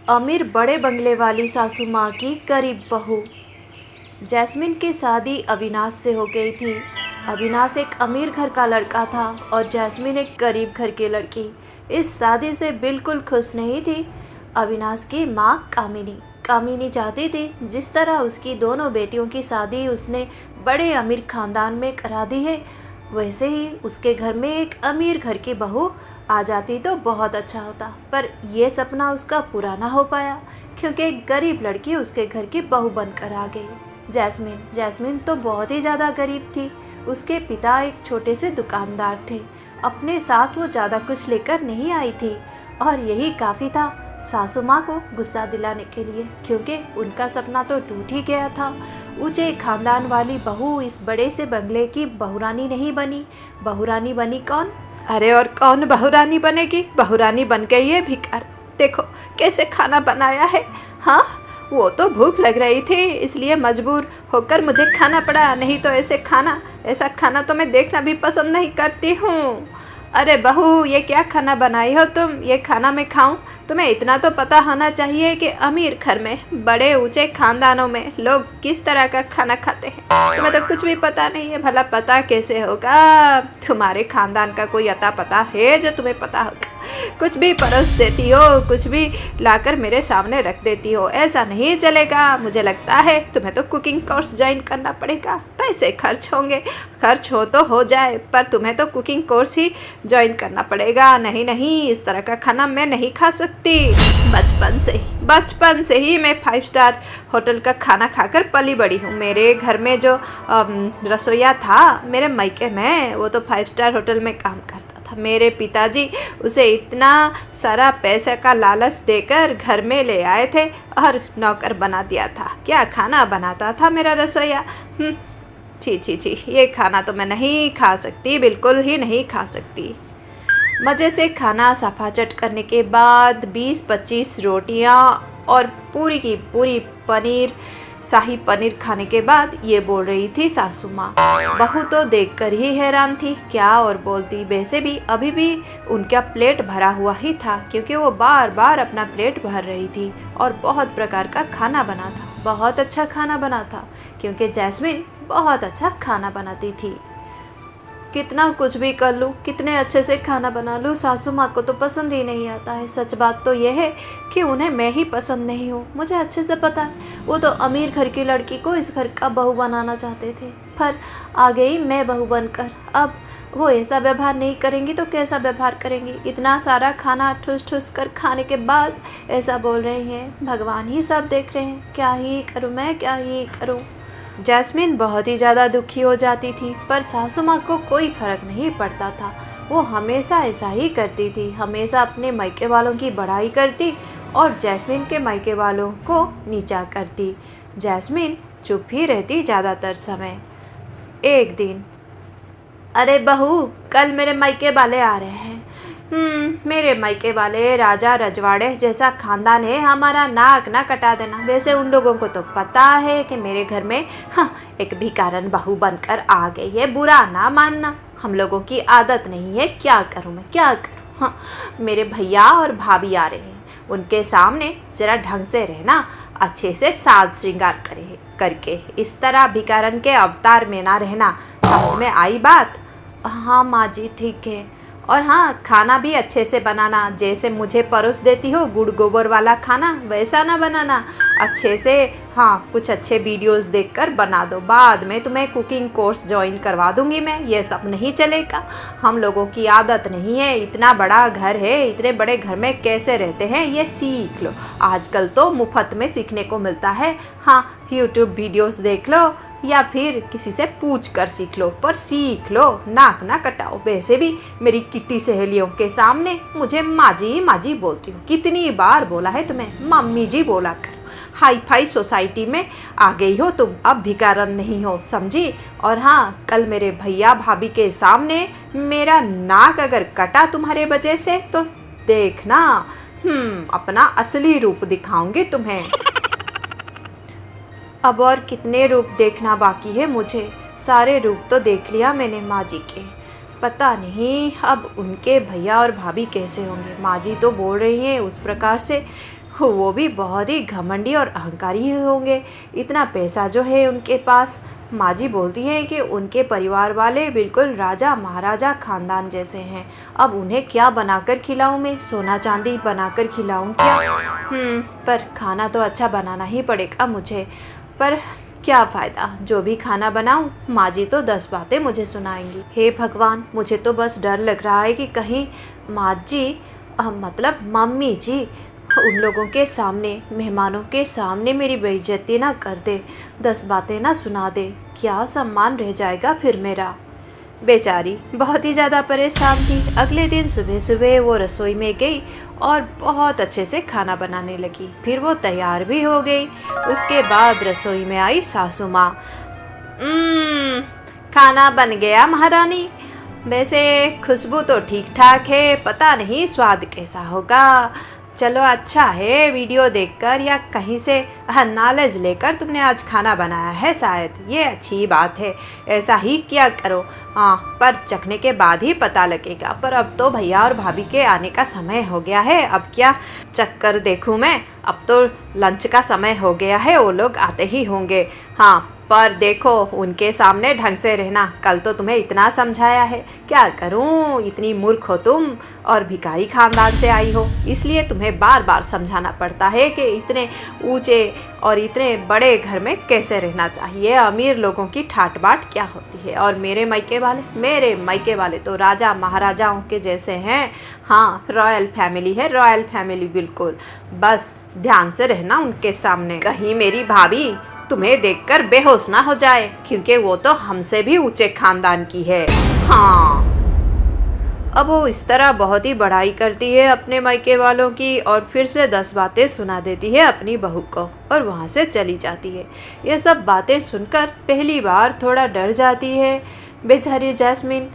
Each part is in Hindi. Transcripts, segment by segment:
अमीर बड़े बंगले वाली सासू माँ की गरीब बहू। जैस्मिन की शादी अविनाश से हो गई थी। अविनाश एक अमीर घर का लड़का था और जैस्मिन एक गरीब घर की लड़की। इस शादी से बिल्कुल खुश नहीं थी अविनाश की माँ कामिनी। कामिनी चाहती थी जिस तरह उसकी दोनों बेटियों की शादी उसने बड़े अमीर खानदान में करा दी है, वैसे ही उसके घर में एक अमीर घर की बहू आ जाती तो बहुत अच्छा होता। पर यह सपना उसका पूरा ना हो पाया क्योंकि एक गरीब लड़की उसके घर की बहू बनकर आ गई। जैस्मिन तो बहुत ही ज़्यादा गरीब थी। उसके पिता एक छोटे से दुकानदार थे। अपने साथ वो ज़्यादा कुछ लेकर नहीं आई थी और यही काफ़ी था सासू माँ को गुस्सा दिलाने के लिए, क्योंकि उनका सपना तो टूट ही गया था। ऊंचे खानदान वाली बहू इस बड़े से बंगले की बहुरानी नहीं बनी। बहुरानी बनी कौन? अरे और कौन बहुरानी बनेगी? बहुरानी बन गई है भिखार। देखो कैसे खाना बनाया है। हाँ, वो तो भूख लग रही थी इसलिए मजबूर होकर मुझे खाना पड़ा, नहीं तो ऐसा खाना तो मैं देखना भी पसंद नहीं करती हूँ। अरे बहू, ये क्या खाना बनाई हो तुम? ये खाना मैं खाऊं? तुम्हें इतना तो पता होना चाहिए कि अमीर घर में, बड़े ऊंचे खानदानों में लोग किस तरह का खाना खाते हैं। तुम्हें तो कुछ भी पता नहीं है। भला पता कैसे होगा? तुम्हारे खानदान का कोई अता पता है जो तुम्हें पता होगा? कुछ भी परोस देती हो, कुछ भी लाकर मेरे सामने रख देती हो। ऐसा नहीं चलेगा। मुझे लगता है तुम्हें तो कुकिंग कोर्स ज्वाइन करना पड़ेगा। पैसे खर्च होंगे, खर्च हो तो हो जाए, पर तुम्हें तो कुकिंग कोर्स ही ज्वाइन करना पड़ेगा। नहीं, इस तरह का खाना मैं नहीं खा सकती। बचपन से ही मैं 5 स्टार होटल का खाना खाकर पली बड़ी हूँ। मेरे घर में जो रसोइया था मेरे मायके में, वो तो 5 स्टार होटल में काम करता था। मेरे पिताजी उसे इतना सारा पैसे का लालच देकर घर में ले आए थे और नौकर बना दिया था। क्या खाना बनाता था मेरा रसोइया। छी, ये खाना तो मैं नहीं खा सकती, बिल्कुल ही नहीं खा सकती। मज़े से खाना सफाचट करने के बाद 20-25 रोटियां और पूरी की पूरी शाही पनीर खाने के बाद ये बोल रही थी सासू माँ। बहू तो देखकर ही हैरान थी, क्या और बोलती। वैसे भी अभी भी उनका प्लेट भरा हुआ ही था क्योंकि वो बार बार अपना प्लेट भर रही थी और बहुत प्रकार का खाना बना था। बहुत अच्छा खाना बना था क्योंकि जैस्मिन बहुत अच्छा खाना बनाती थी। कितना कुछ भी कर लूँ, कितने अच्छे से खाना बना लूँ, सासू माँ को तो पसंद ही नहीं आता है। सच बात तो यह है कि उन्हें मैं ही पसंद नहीं हूँ। मुझे अच्छे से पता है वो तो अमीर घर की लड़की को इस घर का बहू बनाना चाहते थे, पर आ गई मैं बहू बनकर। अब वो ऐसा व्यवहार नहीं करेंगी तो कैसा व्यवहार करेंगी? इतना सारा खाना ठूस ठूस कर खाने के बाद ऐसा बोल रही हैं। भगवान ही सब देख रहे हैं। क्या ही करूँ मैं, क्या ही करूँ? जैस्मिन बहुत ही ज़्यादा दुखी हो जाती थी, पर सासू माँ को कोई फर्क नहीं पड़ता था। वो हमेशा ऐसा ही करती थी, हमेशा अपने मायके वालों की बड़ाई करती और जैस्मिन के मायके वालों को नीचा करती। जैस्मिन चुप ही रहती ज़्यादातर समय। एक दिन, अरे बहू, कल मेरे मायके वाले आ रहे हैं। मेरे मायके वाले राजा रजवाड़े जैसा खानदान है, हमारा नाक ना कटा देना। वैसे उन लोगों को तो पता है कि मेरे घर में एक भिखारन बहू बनकर आ गई है। बुरा ना मानना, हम लोगों की आदत नहीं है। क्या करूँ मैं, क्या करूँ? मेरे भैया और भाभी आ रहे हैं, उनके सामने ज़रा ढंग से रहना, अच्छे से साज श्रृंगार करके। इस तरह भिखारन के अवतार में ना रहना। समझ में आई बात? हाँ माँ जी, ठीक है। और हाँ, खाना भी अच्छे से बनाना, जैसे मुझे परोस देती हो गुड़ गोबर वाला खाना, वैसा ना बनाना। अच्छे से, हाँ, कुछ अच्छे वीडियोस देखकर बना दो। बाद में तुम्हें कुकिंग कोर्स ज्वाइन करवा दूंगी मैं। ये सब नहीं चलेगा, हम लोगों की आदत नहीं है। इतना बड़ा घर है, इतने बड़े घर में कैसे रहते हैं ये सीख लो। आजकल तो मुफ्त में सीखने को मिलता है। हाँ, यूट्यूब वीडियोस देख लो या फिर किसी से पूछ कर सीख लो, पर सीख लो, नाक ना कटाओ। वैसे भी मेरी किट्टी सहेलियों के सामने मुझे माँ जी बोलती हो। कितनी बार बोला है तुम्हें, मम्मी जी बोला करो। हाई फाई सोसाइटी में आ गई हो तुम, अब भिखारन नहीं हो, समझी? और हाँ, कल मेरे भैया भाभी के सामने मेरा नाक अगर कटा तुम्हारे वजह से तो देखना, अपना असली रूप दिखाऊंगी तुम्हें। अब और कितने रूप देखना बाकी है मुझे? सारे रूप तो देख लिया मैंने माँ जी के। पता नहीं अब उनके भैया और भाभी कैसे होंगे। माँ जी तो बोल रही हैं उस प्रकार से, वो भी बहुत ही घमंडी और अहंकारी ही होंगे। इतना पैसा जो है उनके पास। माँ जी बोलती हैं कि उनके परिवार वाले बिल्कुल राजा महाराजा खानदान जैसे हैं। अब उन्हें क्या बनाकर खिलाऊं मैं? सोना चांदी बनाकर खिलाऊं क्या? पर खाना तो अच्छा बनाना ही पड़ेगा मुझे। पर क्या फ़ायदा, जो भी खाना बनाऊं माँ जी तो 10 बातें मुझे सुनाएंगी। हे भगवान, मुझे तो बस डर लग रहा है कि कहीं माँ जी मतलब मम्मी जी उन लोगों के सामने, मेहमानों के सामने मेरी बेइज्जती ना कर दे, 10 बातें ना सुना दे। क्या सम्मान रह जाएगा फिर मेरा? बेचारी बहुत ही ज़्यादा परेशान थी। अगले दिन सुबह सुबह वो रसोई में गई और बहुत अच्छे से खाना बनाने लगी। फिर वो तैयार भी हो गई। उसके बाद रसोई में आई सासू माँ। खाना बन गया महारानी। वैसे खुशबू तो ठीक ठाक है, पता नहीं स्वाद कैसा होगा। चलो अच्छा है, वीडियो देखकर या कहीं से नॉलेज लेकर तुमने आज खाना बनाया है, शायद ये अच्छी बात है। ऐसा ही किया करो। हाँ, पर चखने के बाद ही पता लगेगा। पर अब तो भैया और भाभी के आने का समय हो गया है, अब क्या चख कर देखूँ मैं? अब तो लंच का समय हो गया है, वो लोग आते ही होंगे। हाँ, पर देखो उनके सामने ढंग से रहना। कल तो तुम्हें इतना समझाया है, क्या करूं, इतनी मूर्ख हो तुम और भिखारी खानदान से आई हो, इसलिए तुम्हें बार बार समझाना पड़ता है कि इतने ऊंचे और इतने बड़े घर में कैसे रहना चाहिए। अमीर लोगों की ठाट बाट क्या होती है। और मेरे मायके वाले तो राजा महाराजाओं के जैसे हैं। हाँ, रॉयल फैमिली है, रॉयल फैमिली बिल्कुल। बस ध्यान से रहना उनके सामने, कहीं मेरी भाभी तुम्हें देखकर बेहोश ना हो जाए, क्योंकि वो तो हमसे भी ऊंचे खानदान की है। हाँ, अब वो इस तरह बहुत ही बड़ाई करती है अपने मायके वालों की और फिर से 10 बातें सुना देती है अपनी बहू को और वहाँ से चली जाती है। ये सब बातें सुनकर पहली बार थोड़ा डर जाती है बेचारी जैस्मिन।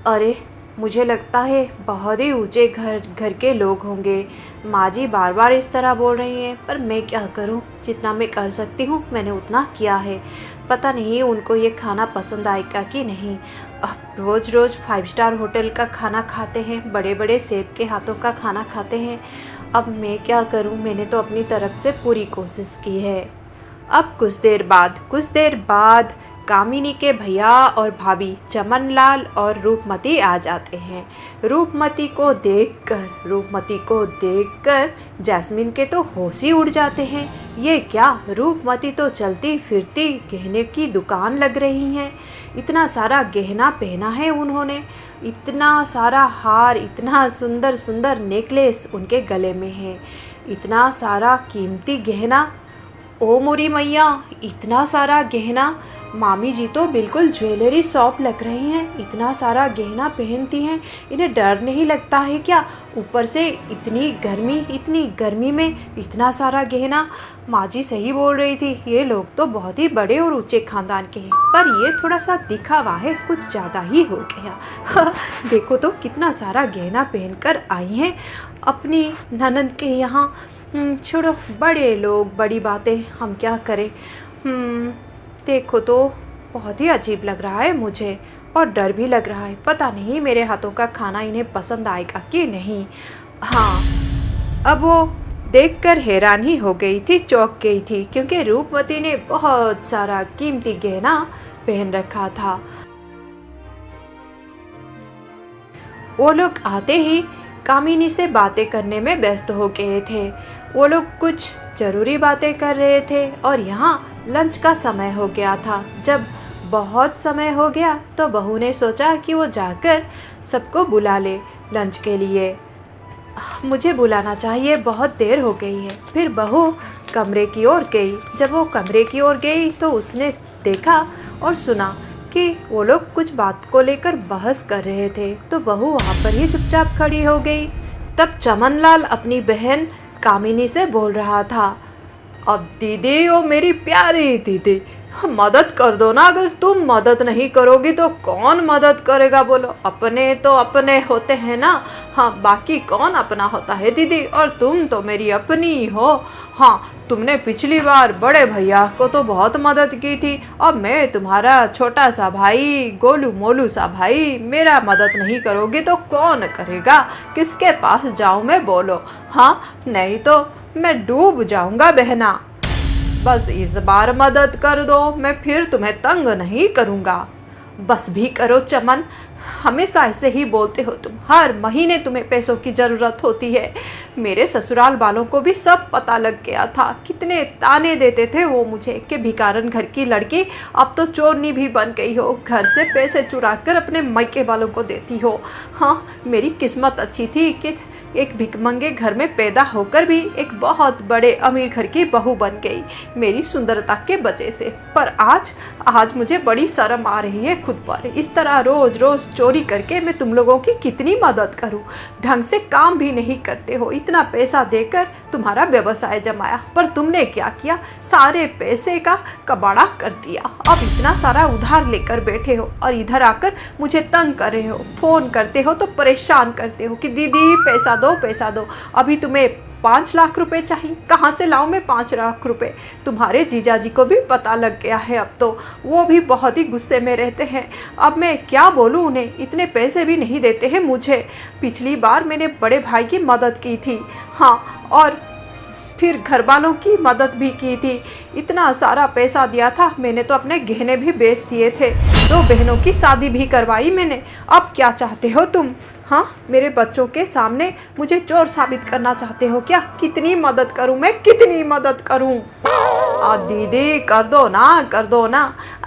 अरे, मुझे लगता है बहुत ही ऊंचे घर के लोग होंगे। माँ जी बार बार इस तरह बोल रही हैं, पर मैं क्या करूं? जितना मैं कर सकती हूँ मैंने उतना किया है। पता नहीं उनको ये खाना पसंद आएगा कि नहीं। अब रोज़ रोज़ 5 स्टार होटल का खाना खाते हैं, बड़े बड़े सेफ के हाथों का खाना खाते हैं। अब मैं क्या करूं? मैंने तो अपनी तरफ से पूरी कोशिश की है। अब कुछ देर बाद कामिनी के भैया और भाभी चमनलाल और रूपमती आ जाते हैं। रूपमती को देखकर जैस्मिन के तो होश ही उड़ जाते हैं। ये क्या, रूपमती तो चलती फिरती गहने की दुकान लग रही हैं। इतना सारा गहना पहना है उन्होंने, इतना सारा हार, इतना सुंदर सुंदर नेकलेस उनके गले में है, इतना सारा कीमती गहना। ओ मोरी मैया, इतना सारा गहना! मामी जी तो बिल्कुल ज्वेलरी शॉप लग रही हैं। इतना सारा गहना पहनती हैं, इन्हें डर नहीं लगता है क्या? ऊपर से इतनी गर्मी में इतना सारा गहना। माँ जी सही बोल रही थी, ये लोग तो बहुत ही बड़े और ऊंचे खानदान के हैं। पर ये थोड़ा सा दिखावा है, कुछ ज़्यादा ही हो गया। देखो तो कितना सारा गहना पहनकर आई हैं अपनी ननद के यहाँ। छोड़ो, बड़े लोग बड़ी बातें, हम क्या करें। देखो तो बहुत ही अजीब लग रहा है मुझे और डर भी लग रहा है। पता नहीं मेरे हाथों का खाना इन्हें पसंद आएगा कि नहीं। हाँ, अब वो देखकर हैरान ही हो गई थी, चौंक गई थी, क्योंकि रूपमती ने बहुत सारा कीमती गहना पहन रखा था। वो लोग आते ही कामिनी से बातें करने में व्यस्त हो गए थे। वो लोग कुछ ज़रूरी बातें कर रहे थे और यहाँ लंच का समय हो गया था। जब बहुत समय हो गया तो बहू ने सोचा कि वो जाकर सबको बुला ले लंच के लिए। मुझे बुलाना चाहिए, बहुत देर हो गई है। फिर बहू कमरे की ओर गई। जब वो कमरे की ओर गई तो उसने देखा और सुना कि वो लोग कुछ बात को लेकर बहस कर रहे थे। तो बहू वहाँ पर ही चुपचाप खड़ी हो गई। तब चमनलाल अपनी बहन कामिनी से बोल रहा था, अब दीदी, ओ मेरी प्यारी दीदी, मदद कर दो ना, अगर तुम मदद नहीं करोगी तो कौन मदद करेगा बोलो। अपने तो अपने होते हैं ना, हाँ बाकी कौन अपना होता है दीदी, और तुम तो मेरी अपनी हो। हाँ तुमने पिछली बार बड़े भैया को तो बहुत मदद की थी, अब मैं तुम्हारा छोटा सा भाई, गोलू मोलू सा भाई, मेरा मदद नहीं करोगी तो कौन करेगा, किसके पास जाऊँ मैं बोलो। हाँ नहीं तो मैं डूब जाऊँगा बहना, बस इस बार मदद कर दो, मैं फिर तुम्हें तंग नहीं करूँगा। बस भी करो चमन, हमेशा ऐसे ही बोलते हो तुम, हर महीने तुम्हें पैसों की ज़रूरत होती है। मेरे ससुराल वालों को भी सब पता लग गया था, कितने ताने देते थे वो मुझे कि भिखारन घर की लड़की, अब तो चोरनी भी बन गई हो, घर से पैसे चुरा कर अपने मायके वालों को देती हो। हाँ मेरी किस्मत अच्छी थी कि एक भिखमंगे घर में पैदा होकर भी एक बहुत बड़े अमीर घर की बहू बन गई, मेरी सुंदरता के वजह से। पर आज मुझे बड़ी शर्म आ रही है खुद पर, इस तरह रोज़ रोज़ चोरी करके मैं तुम लोगों की कितनी मदद करूं। ढंग से काम भी नहीं करते हो, इतना पैसा देकर तुम्हारा व्यवसाय जमाया, पर तुमने क्या किया, सारे पैसे का कबाड़ा कर दिया। अब इतना सारा उधार लेकर बैठे हो और इधर आकर मुझे तंग कर रहे हो, फ़ोन करते हो तो परेशान करते हो कि दीदी पैसा दो पैसा दो। अभी तुम्हें 5 लाख रुपए चाहिए, कहाँ से लाऊं मैं 5 लाख रुपए। तुम्हारे जीजाजी को भी पता लग गया है, अब तो वो भी बहुत ही गुस्से में रहते हैं। अब मैं क्या बोलूं उन्हें, इतने पैसे भी नहीं देते हैं मुझे। पिछली बार मैंने बड़े भाई की मदद की थी, हाँ, और फिर घर वालों की मदद भी की थी, इतना सारा पैसा दिया था, मैंने तो अपने गहने भी बेच दिए थे, 2 बहनों की शादी भी करवाई मैंने। अब क्या चाहते हो तुम? हाँ मेरे बच्चों के सामने मुझे चोर साबित करना चाहते हो क्या? कितनी मदद करूं मैं, कितनी मदद करूं? दीदी कर दो ना, कर दो ना।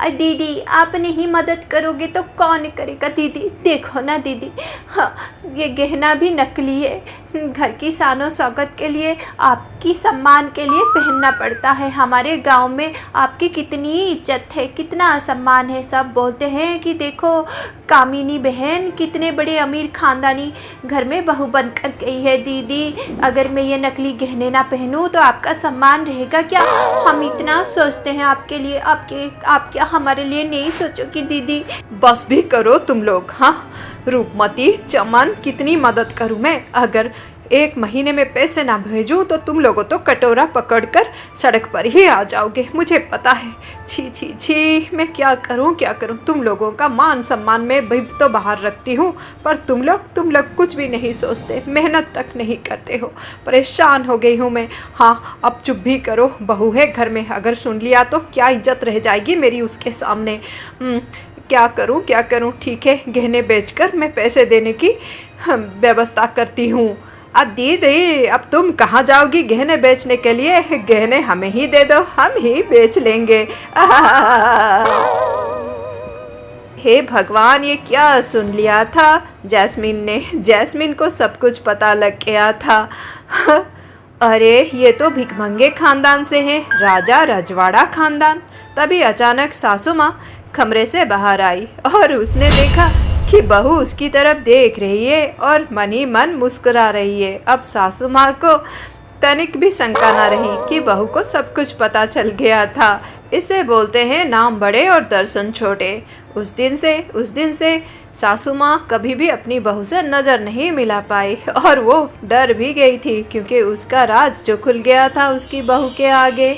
दीदी आप नहीं मदद करोगे तो कौन करेगा दीदी? देखो ना दीदी, हाँ ये गहना भी नकली है, घर की शानो शौकत के लिए, आपकी सम्मान के लिए पहनना पड़ता है। हमारे गांव में आपकी कितनी इज्जत है, कितना सम्मान है, सब बोलते हैं कि देखो कामिनी बहन कितने बड़े अमीर खानदानी घर में बहू बनकर गई है। दीदी अगर मैं ये नकली गहने ना पहनूं तो आपका सम्मान रहेगा क्या? हम इतना सोचते हैं आपके लिए, आप क्या हमारे लिए नहीं सोचोगी दीदी? बस भी करो तुम लोग। हाँ रूपमती, चमन, कितनी मदद करूं मैं? अगर 1 महीने में पैसे ना भेजूं तो तुम लोगों तो कटोरा पकड़कर सड़क पर ही आ जाओगे, मुझे पता है। छी छी छी, मैं क्या करूं क्या करूं? तुम लोगों का मान सम्मान में भी तो बाहर रखती हूं, पर तुम लोग कुछ भी नहीं सोचते, मेहनत तक नहीं करते हो। परेशान हो गई हूं मैं। हाँ अब चुप भी करो, बहू है घर में, अगर सुन लिया तो क्या इज्जत रह जाएगी मेरी उसके सामने। क्या करूं? ठीक है, गहने बेचकर मैं पैसे देने की व्यवस्था करती हूँ। दीदी अब तुम कहाँ जाओगी गहने बेचने के लिए? गहने हमें ही दे दो, हम ही बेच लेंगे। हे भगवान, ये क्या सुन लिया था जैस्मिन ने? जैस्मिन को सब कुछ पता लग गया था। अरे ये तो भिखमंगे खानदान से हैं, राजा रजवाड़ा खानदान। तभी अचानक सासू माँ कमरे से बाहर आई और उसने देखा कि बहू उसकी तरफ देख रही है और मन ही मन मुस्कुरा रही है। अब सासू माँ को तनिक भी शंका न रही कि बहू को सब कुछ पता चल गया था। इसे बोलते हैं नाम बड़े और दर्शन छोटे। उस दिन से सासू माँ कभी भी अपनी बहू से नज़र नहीं मिला पाई और वो डर भी गई थी, क्योंकि उसका राज जो खुल गया था उसकी बहू के आगे।